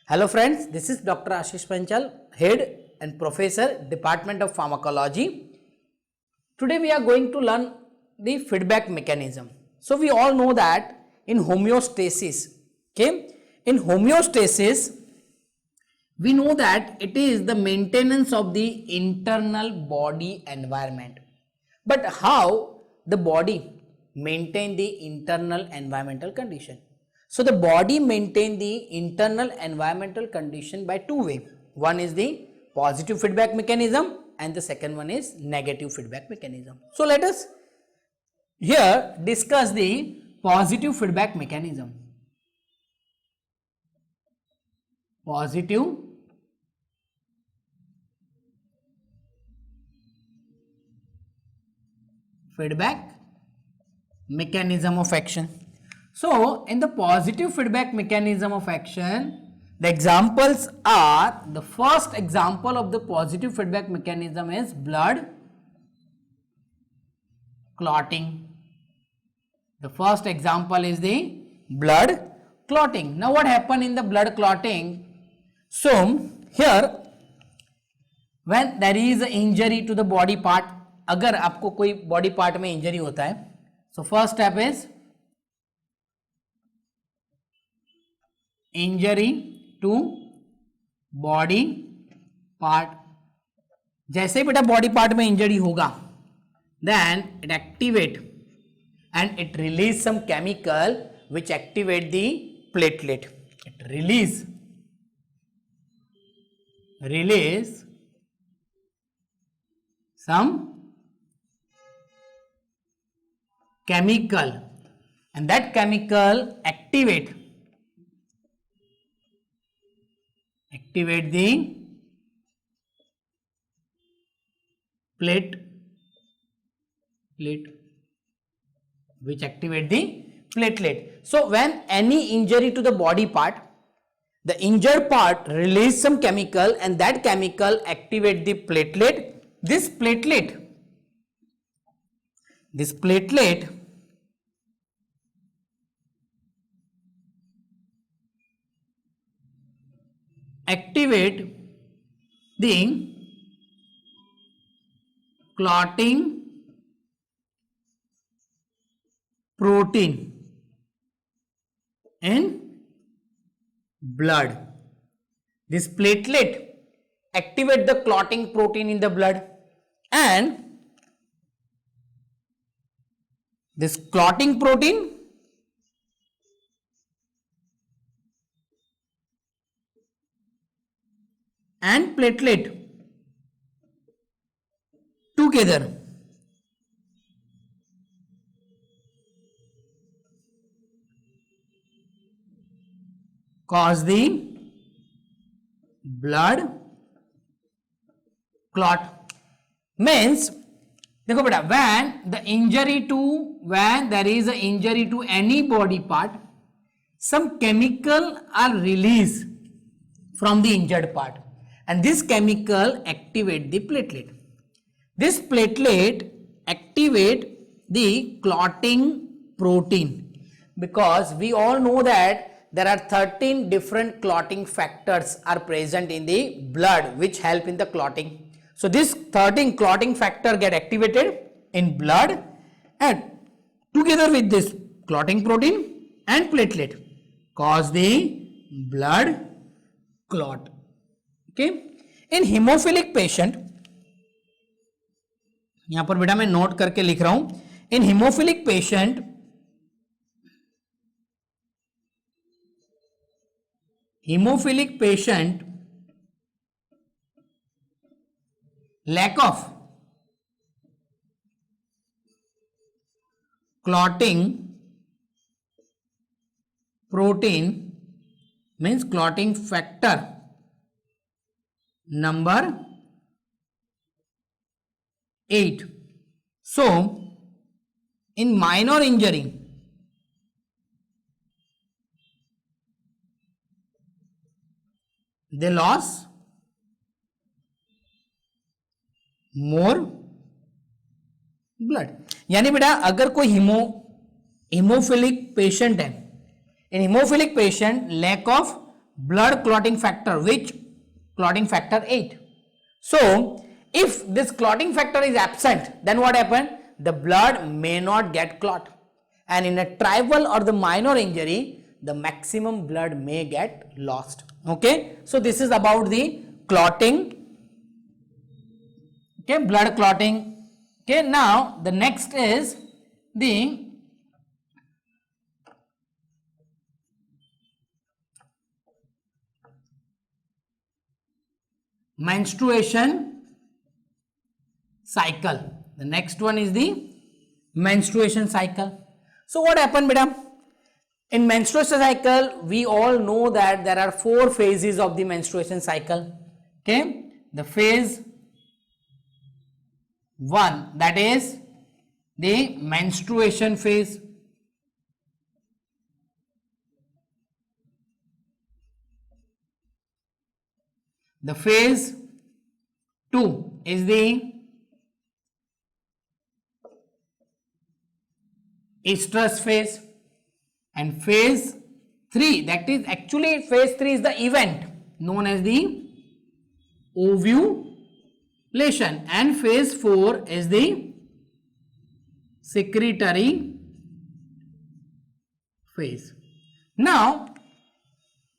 Hello friends, this is Dr. Ashish Panchal, Head and Professor, Department of Pharmacology. Today we are going to learn the feedback mechanism. So we all know that in homeostasis, in homeostasis, we know that it is the maintenance of the internal body environment. But how the body maintain the internal environmental condition? So the body maintain the internal environmental condition by two ways. One is the positive feedback mechanism and the second one is negative feedback mechanism. So let us here discuss the positive feedback mechanism. Positive feedback mechanism of action. So in the positive feedback mechanism of action, the examples are, the first example of the positive feedback mechanism is blood clotting. The first example is the blood clotting. Now what happened in the blood clotting? So here when there is an injury to the body part, अगर आपको कोई body part में injury होता है, so first step is injury to body part. जैसे बेटा body part में injury होगा, then it activate and it release some chemical which activate the platelet. It release some chemical and that chemical activate the plate which activate the platelet. So when any injury to the body part, the injured part release some chemical and that chemical activate the platelet. This platelet activate the clotting protein in blood. This platelet activate the clotting protein in the blood, and this clotting protein and platelet together cause the blood clot. Means देखो बेटा, when there is an injury to any body part, some chemical are released from the injured part and this chemical activate the platelet. This platelet activate the clotting protein, because we all know that there are 13 different clotting factors are present in the blood which help in the clotting. So this 13 clotting factor get activated in blood and together with this clotting protein and platelet cause the blood clot. Okay. In hemophilic patient, यहां पर बेटा मैं note करके लिख रहा हूं, in hemophilic patient lack of clotting protein means clotting factor number 8. So in minor injury, they lost more blood. यानी बेटा अगर कोई hemophilic patient है, in hemophilic patient lack of blood clotting factor, which clotting factor 8. So if this clotting factor is absent, then what happens? The blood may not get clot, and in a trivial or the minor injury, the maximum blood may get lost. Okay, so this is about the clotting. Okay, blood clotting. Okay, now the next is the menstruation cycle. The next one is the menstruation cycle. So what happened, beta? In menstruation cycle, we all know that there are 4 phases of the menstruation cycle. Okay, the phase 1, that is the menstruation phase. The phase 2 is the estrus phase, and phase 3, that is actually phase 3 is the event known as the ovulation, and phase 4 is the secretory phase. Now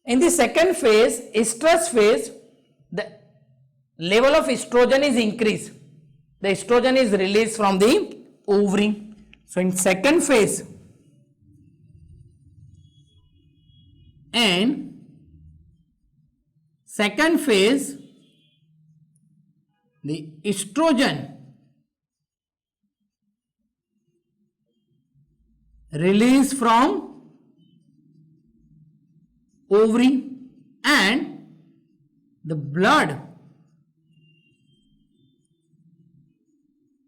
in the second phase, estrus phase, the level of estrogen is increased. The estrogen is released from the ovary. So in second phase, the estrogen release from ovary, and the blood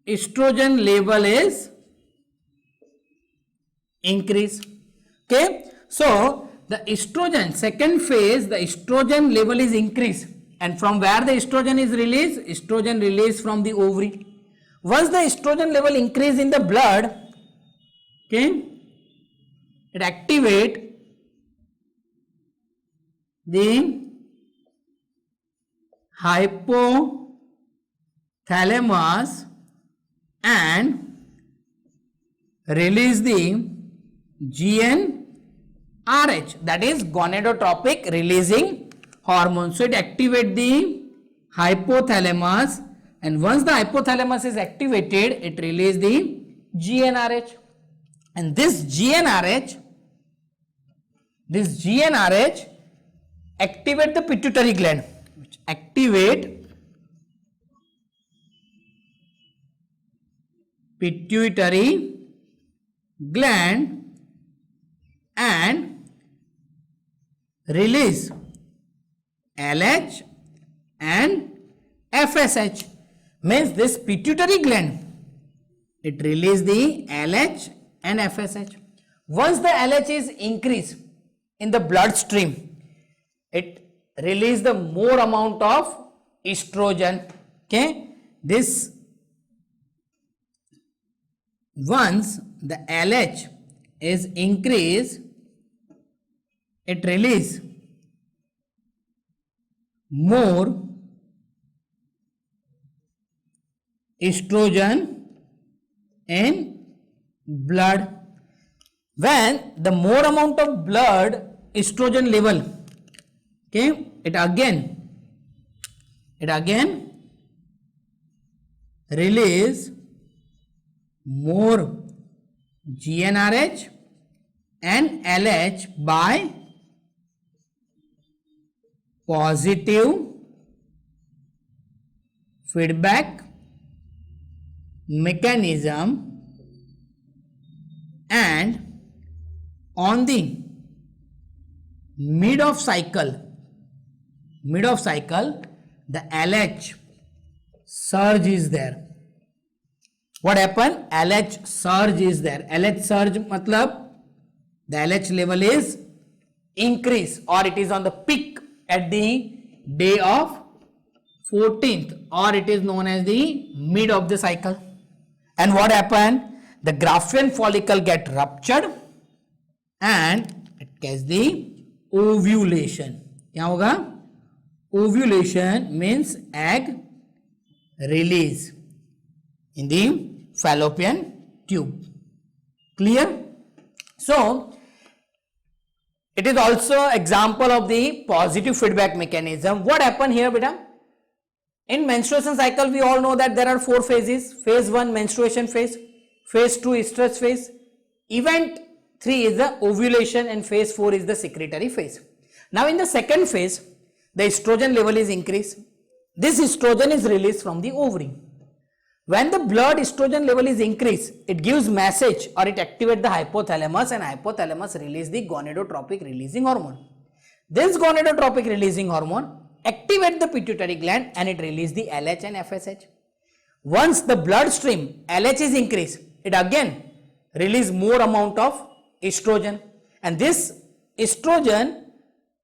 estrogen level is increase. Okay, so the estrogen, second phase, the estrogen level is increased, and from where the estrogen is released? Estrogen released from the ovary. Once the estrogen level increase in the blood, okay, it activate the hypothalamus and release the GnRH, that is gonadotropic releasing hormone. So it activates the hypothalamus, and once the hypothalamus is activated, it releases the GnRH, and this GnRH activate the pituitary gland, which activate pituitary gland and release LH and FSH. Means this pituitary gland, it release the LH and FSH. Once the LH is increased in the bloodstream, it release the more amount of estrogen. Okay, this once the LH is increased, it release more estrogen in blood. When the more amount of blood estrogen level, okay, it again release more GnRH and LH by positive feedback mechanism, and on the mid of cycle the LH surge is there. What happened? LH surge is there. LH surge matlab the LH level is increase, or it is on the peak at the day of 14th, or it is known as the mid of the cycle. And what happened? The Graafian follicle get ruptured and it gets the ovulation. क्या होगा? Ovulation means egg release in the fallopian tube. Clear? So it is also example of the positive feedback mechanism. What happened here, beta? In menstruation cycle, we all know that there are 4 phases. Phase 1 menstruation phase, phase 2 estrus phase, event 3 is the ovulation, and phase 4 is the secretory phase. Now in the second phase, the estrogen level is increased. This estrogen is released from the ovary. When the blood estrogen level is increased, it gives message or it activates the hypothalamus, and hypothalamus release the gonadotropic releasing hormone. This gonadotropic releasing hormone activate the pituitary gland and it release the LH and FSH. Once the bloodstream LH is increased, it again release more amount of estrogen, and this estrogen,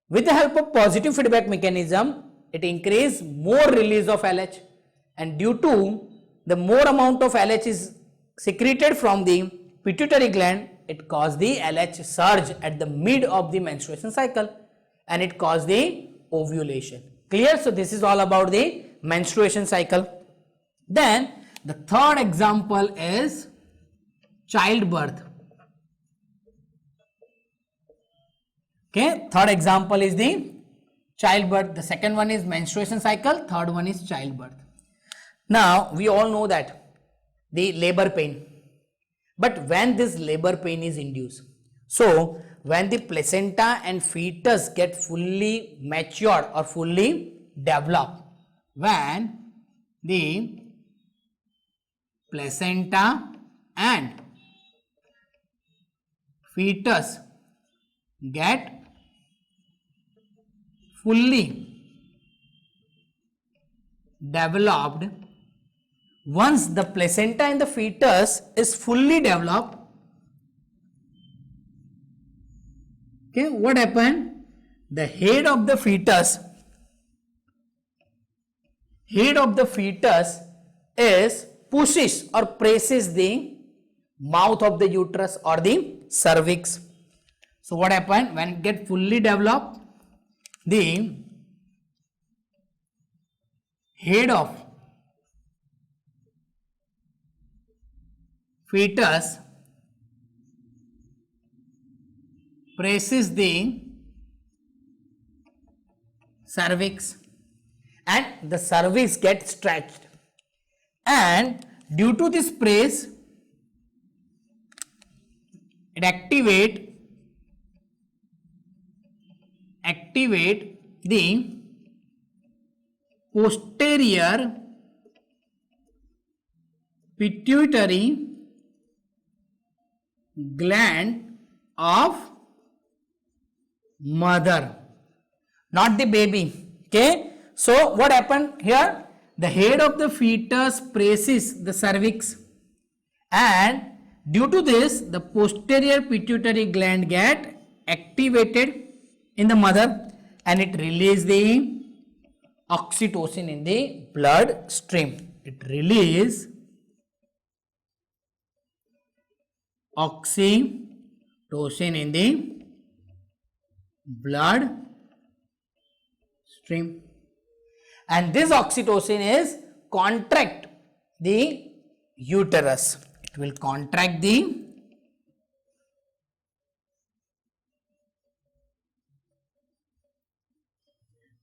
with the help of positive feedback mechanism, it increase more release of LH, and due to the more amount of LH is secreted from the pituitary gland, it cause the LH surge at the mid of the menstruation cycle, and it cause the ovulation. Clear? So this is all about the menstruation cycle. Then the third example is childbirth. Okay, third example is the childbirth. The second one is menstruation cycle, third one is childbirth. Now we all know that the labor pain, but when this labor pain is induced, so when the placenta and fetus get fully matured or fully developed, when the placenta and fetus get fully developed, once the placenta and the fetus is fully developed, okay, what happened? The head of the fetus is pushes or presses the mouth of the uterus or the cervix. So what happened? When it get fully developed, the head of fetus presses the cervix, and the cervix gets stretched, and due to this press, it activate the posterior pituitary gland of mother, not the baby. Okay, so what happened here? The head of the fetus presses the cervix, and due to this, the posterior pituitary gland get activated in the mother, and it releases the oxytocin in the blood stream. It releases oxytocin in the blood stream, and this oxytocin is contract the uterus. It will contract the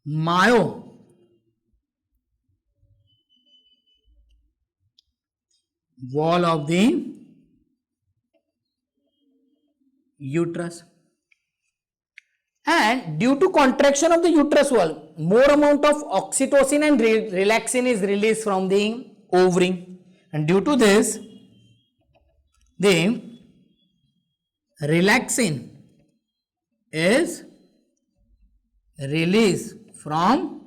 myo wall of the uterus, and due to contraction of the uterus wall, more amount of oxytocin and relaxin is released from the ovary, and due to this, the relaxin is released from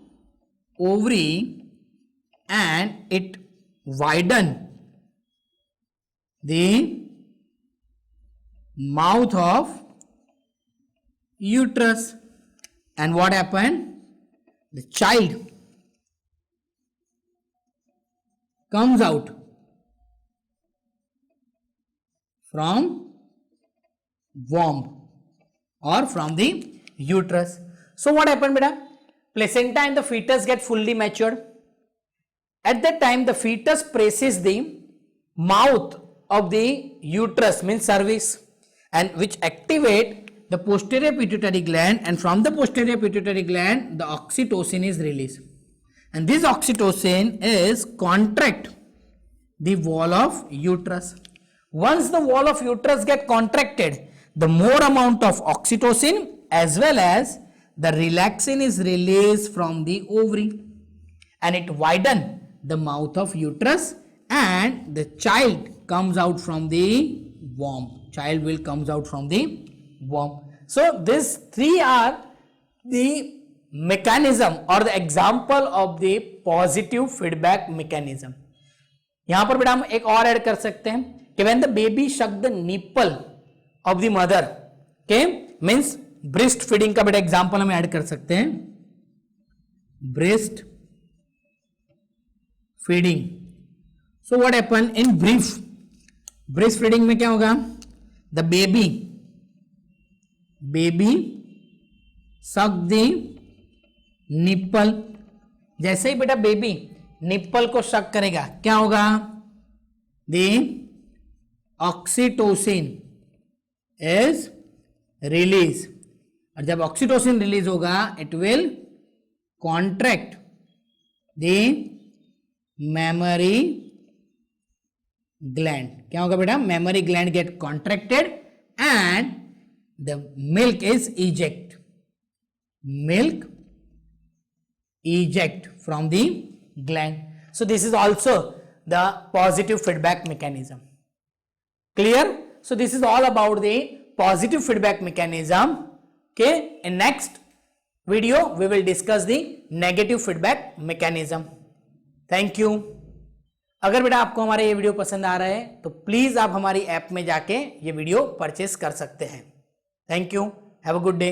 ovary, and it widen the mouth of uterus, and what happened? The child comes out from womb or from the uterus. So what happened beta? Placenta and the fetus get fully matured. At that time the fetus presses the mouth of the uterus, means cervix, and which activate the posterior pituitary gland, and from the posterior pituitary gland the oxytocin is released, and this oxytocin is contract the wall of uterus. Once the wall of uterus get contracted, the more amount of oxytocin as well as the relaxin is released from the ovary, and it widen the mouth of uterus, and the child comes out from the womb. Child will comes out from the womb. So these three are the mechanism or the example of the positive feedback mechanism. यहां पर बेटा हम एक और add कर सकते हैं कि when the baby suck the nipple of the mother, okay, means breast feeding का बेटा एग्जांपल हम ऐड कर सकते हैं, breast feeding. So what happen in brief, breast feeding में क्या होगा, the baby suck the nipple. जैसे ही बेटा बेबी निप्पल को शक करेगा क्या होगा, the ऑक्सीटोसिन इज रिलीज, और जब ऑक्सीटोसिन रिलीज होगा it will contract the mammary gland. क्या होगा बेटा, mammary gland get contracted and the milk is eject, milk eject from the gland. So this is also the positive feedback mechanism. Clear? So this is all about the positive feedback mechanism. Okay, in next video we will discuss the negative feedback mechanism. Thank you. अगर बेटा आपको हमारा ये video पसंद आ रहा है तो please आप हमारी ऐप में जाके ये वीडियो परचेस कर सकते हैं. Thank you. Have a good day.